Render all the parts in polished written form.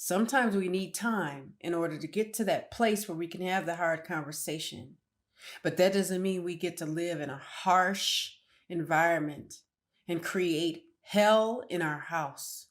Sometimes we need time in order to get to that place where we can have the hard conversation. But that doesn't mean we get to live in a harsh environment and create hell in our house.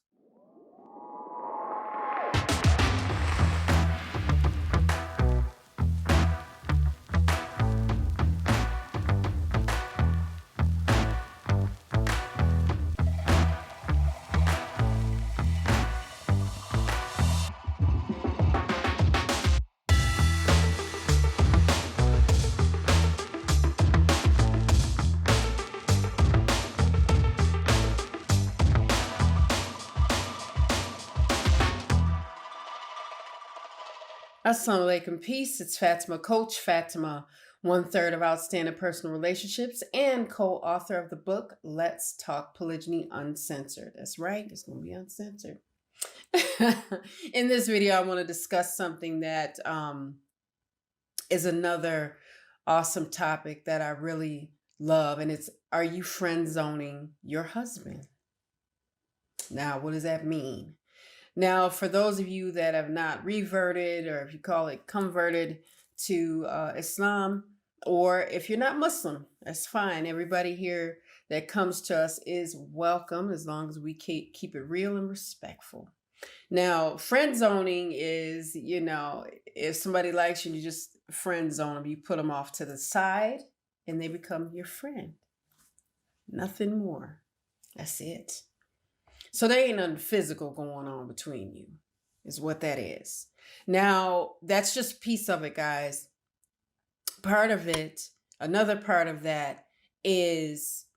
Assalamu alaikum, peace. It's Fatimah, Coach Fatimah, 1/3 of Outstanding Personal Relationships and co-author of the book, Let's Talk Polygyny Uncensored. That's right, it's going to be uncensored. In this video, I want to discuss something that is another awesome topic that I really love, and it's, are you friend zoning your husband? Now, what does that mean? Now, for those of you that have not reverted, or if you call it converted to Islam, or if you're not Muslim, that's fine. Everybody here that comes to us is welcome, as long as we keep it real and respectful. Now, friend zoning is, if somebody likes you, you just friend zone them. You put them off to the side and they become your friend. Nothing more. That's it. So there ain't nothing physical going on between you, is what that is. Now, that's just a piece of it, guys. Part of it, another part of that is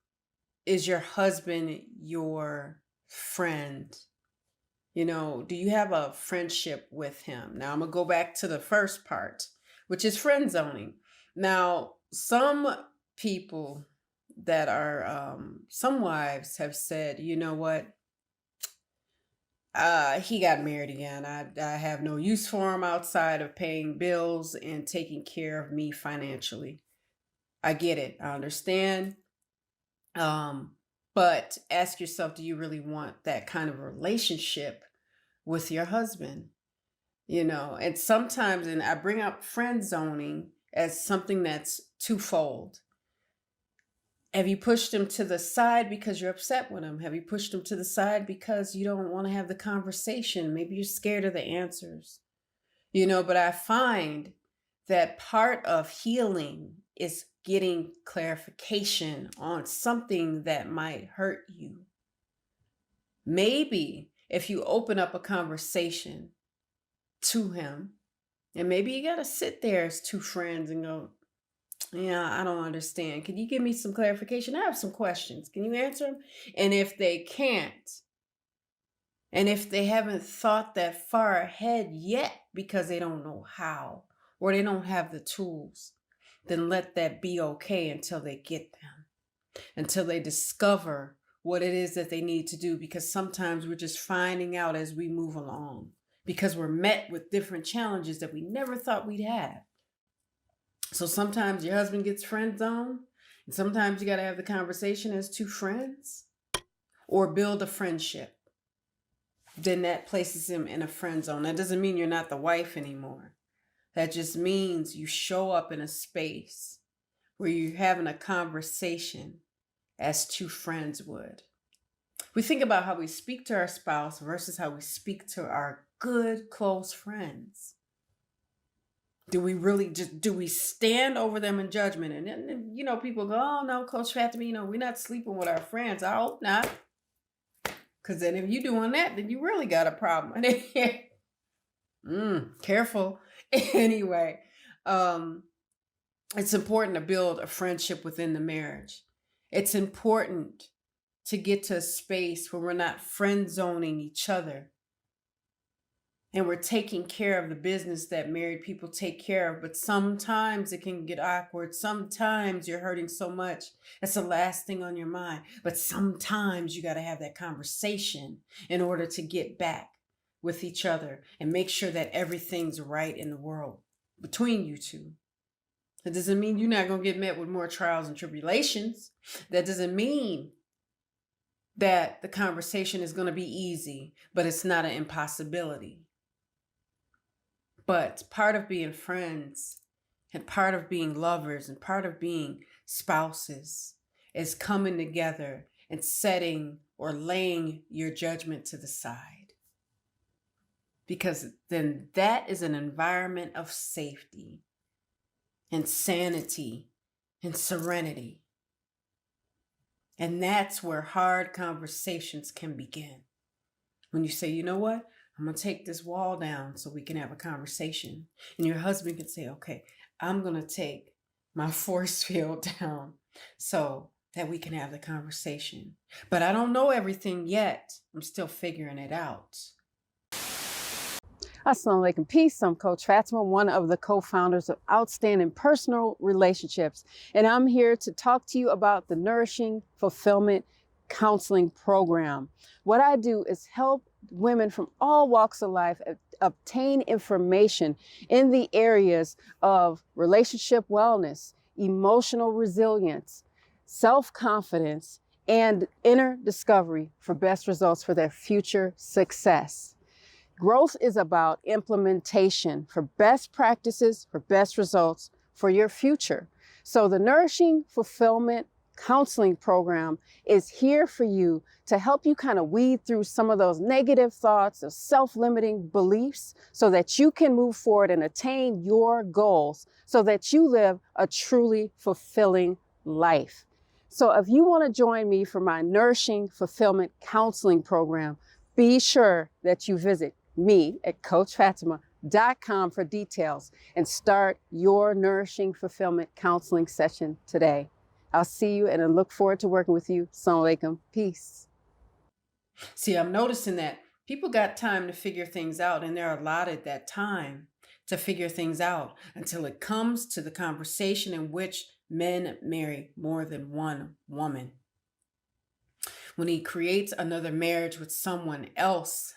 your husband your friend? Do you have a friendship with him? Now, I'm going to go back to the first part, which is friend zoning. Now, some people that are, some wives have said, you know what? He got married again. I have no use for him outside of paying bills and taking care of me financially. I get it. I understand. But ask yourself, do you really want that kind of relationship with your husband? And sometimes, and I bring up friend zoning as something that's twofold. Have you pushed him to the side because you're upset with him? Have you pushed him to the side because you don't want to have the conversation? Maybe you're scared of the answers. But I find that part of healing is getting clarification on something that might hurt you. Maybe if you open up a conversation to him, and maybe you got to sit there as two friends and go, yeah, I don't understand. Can you give me some clarification? I have some questions. Can you answer them? And if they can't, and if they haven't thought that far ahead yet because they don't know how, or they don't have the tools, then let that be okay until they get them, until they discover what it is that they need to do. Because sometimes we're just finding out as we move along, because we're met with different challenges that we never thought we'd have. So sometimes your husband gets friend zoned, and sometimes you got to have the conversation as two friends, or build a friendship. Then that places him in a friend zone. That doesn't mean you're not the wife anymore. That just means you show up in a space where you're having a conversation as two friends would. We think about how we speak to our spouse versus how we speak to our good, close friends. Do we stand over them in judgment? And then, people go, oh no, Coach Fatimah, we're not sleeping with our friends. I hope not. Because then if you're doing that, then you really got a problem. Careful. Anyway, it's important to build a friendship within the marriage. It's important to get to a space where we're not friend zoning each other. And we're taking care of the business that married people take care of. But sometimes it can get awkward. Sometimes you're hurting so much. That's the last thing on your mind. But sometimes you got to have that conversation in order to get back with each other and make sure that everything's right in the world between you two. That doesn't mean you're not going to get met with more trials and tribulations. That doesn't mean that the conversation is going to be easy, but it's not an impossibility. But part of being friends and part of being lovers and part of being spouses is coming together and setting or laying your judgment to the side. Because then that is an environment of safety and sanity and serenity. And that's where hard conversations can begin. When you say, you know what? I'm going to take this wall down so we can have a conversation. And your husband can say, okay, I'm going to take my force field down so that we can have the conversation. But I don't know everything yet. I'm still figuring it out. Assalamu alaikum. Peace. I'm Coach Fatimah, one of the co-founders of Outstanding Personal Relationships. And I'm here to talk to you about the Nourishing Fulfillment Counseling Program. What I do is help women from all walks of life obtain information in the areas of relationship wellness, emotional resilience, self-confidence, and inner discovery for best results for their future success. Growth is about implementation for best practices, for best results for your future. So the Nourishing Fulfillment Counseling Program is here for you to help you kind of weed through some of those negative thoughts of self-limiting beliefs so that you can move forward and attain your goals so that you live a truly fulfilling life. So if you want to join me for my Nourishing Fulfillment Counseling Program, be sure that you visit me at CoachFatimah.com for details and start your Nourishing Fulfillment Counseling session today. I'll see you and I look forward to working with you. Assalamu alaikum. Peace. See, I'm noticing that people got time to figure things out, and they're allotted that time to figure things out until it comes to the conversation in which men marry more than one woman. When he creates another marriage with someone else,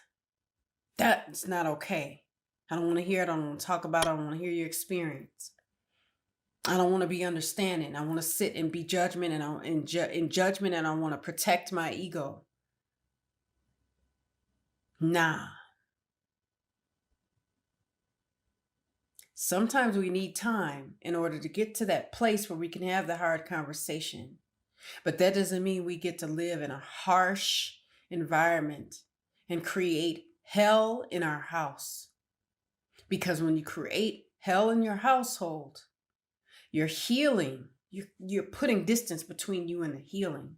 that's not okay. I don't want to hear it. I don't want to talk about it. I don't want to hear your experience. I don't want to be understanding. I want to sit and be judgment and in judgment, and I want to protect my ego. Nah. Sometimes we need time in order to get to that place where we can have the hard conversation. But that doesn't mean we get to live in a harsh environment and create hell in our house. Because when you create hell in your household, you're healing. You're putting distance between you and the healing.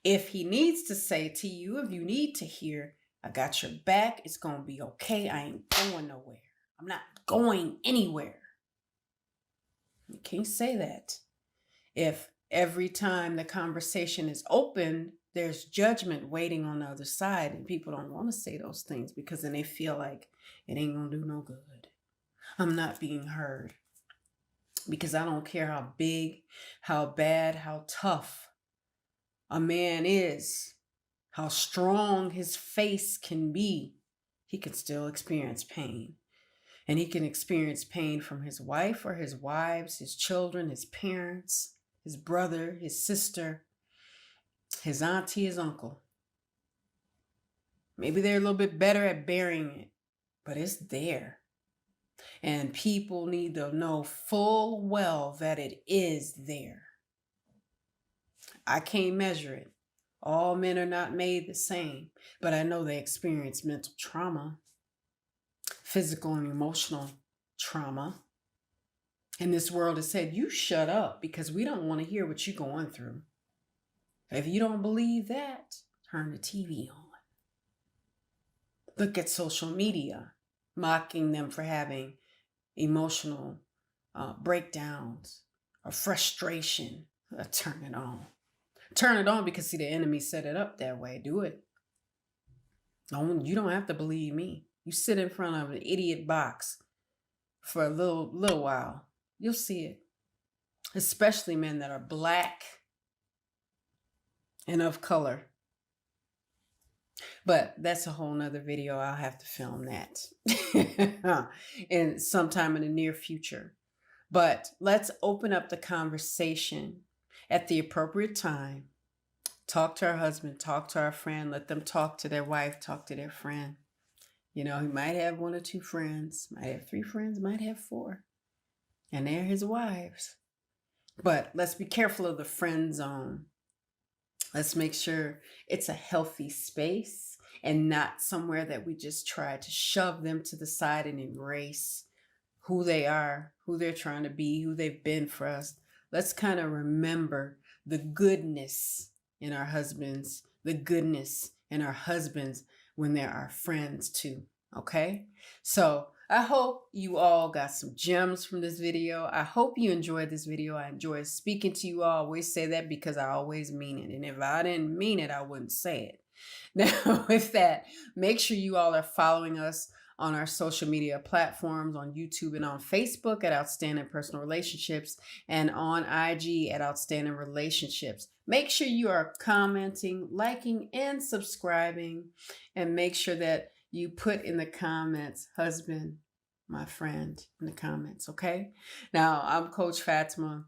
If he needs to say to you, if you need to hear, I got your back, it's going to be okay. I ain't going nowhere. I'm not going anywhere. You can't say that. If every time the conversation is open, there's judgment waiting on the other side, and people don't want to say those things because then they feel like it ain't going to do no good. I'm not being heard because I don't care how big, how bad, how tough a man is, how strong his face can be, he can still experience pain. And he can experience pain from his wife or his wives, his children, his parents, his brother, his sister, his auntie, his uncle. Maybe they're a little bit better at bearing it, but it's there. And people need to know full well that it is there. I can't measure it. All men are not made the same, but I know they experience mental trauma, physical and emotional trauma. And this world has said, you shut up because we don't want to hear what you're going through. If you don't believe that, turn the TV on. Look at social media, mocking them for having emotional breakdowns or frustration. Turn it on. Turn it on because, see, the enemy set it up that way. Do it. You don't have to believe me. You sit in front of an idiot box for a little while. You'll see it. Especially men that are black and of color. But that's a whole nother video. I'll have to film that and sometime in the near future. But let's open up the conversation at the appropriate time. Talk to our husband, talk to our friend, let them talk to their wife, talk to their friend. You know, he might have 1 or 2 friends, might have 3 friends, might have 4. And they're his wives. But let's be careful of the friend zone. Let's make sure it's a healthy space and not somewhere that we just try to shove them to the side and erase who they are, who they're trying to be, who they've been for us. Let's kind of remember the goodness in our husbands, the goodness in our husbands when they're our friends too. Okay? So I hope you all got some gems from this video. I hope you enjoyed this video. I enjoyed speaking to you all. I always say that because I always mean it. And if I didn't mean it, I wouldn't say it. Now, with that, make sure you all are following us on our social media platforms, on YouTube and on Facebook at Outstanding Personal Relationships, and on IG at Outstanding Relationships. Make sure you are commenting, liking, and subscribing, and make sure that you put in the comments, husband, my friend, in the comments, okay? Now, I'm Coach Fatimah,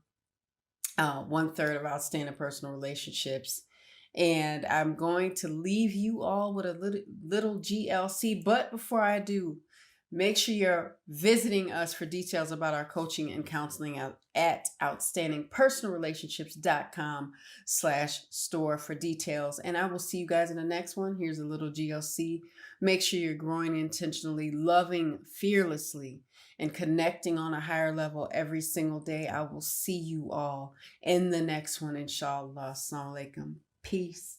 1/3 of Outstanding Personal Relationships. And I'm going to leave you all with a little GLC. But before I do, make sure you're visiting us for details about our coaching and counseling at outstandingpersonalrelationships.com/store for details. And I will see you guys in the next one. Here's a little GLC. Make sure you're growing intentionally, loving fearlessly, and connecting on a higher level every single day. I will see you all in the next one, inshallah. Assalamu alaikum. Peace.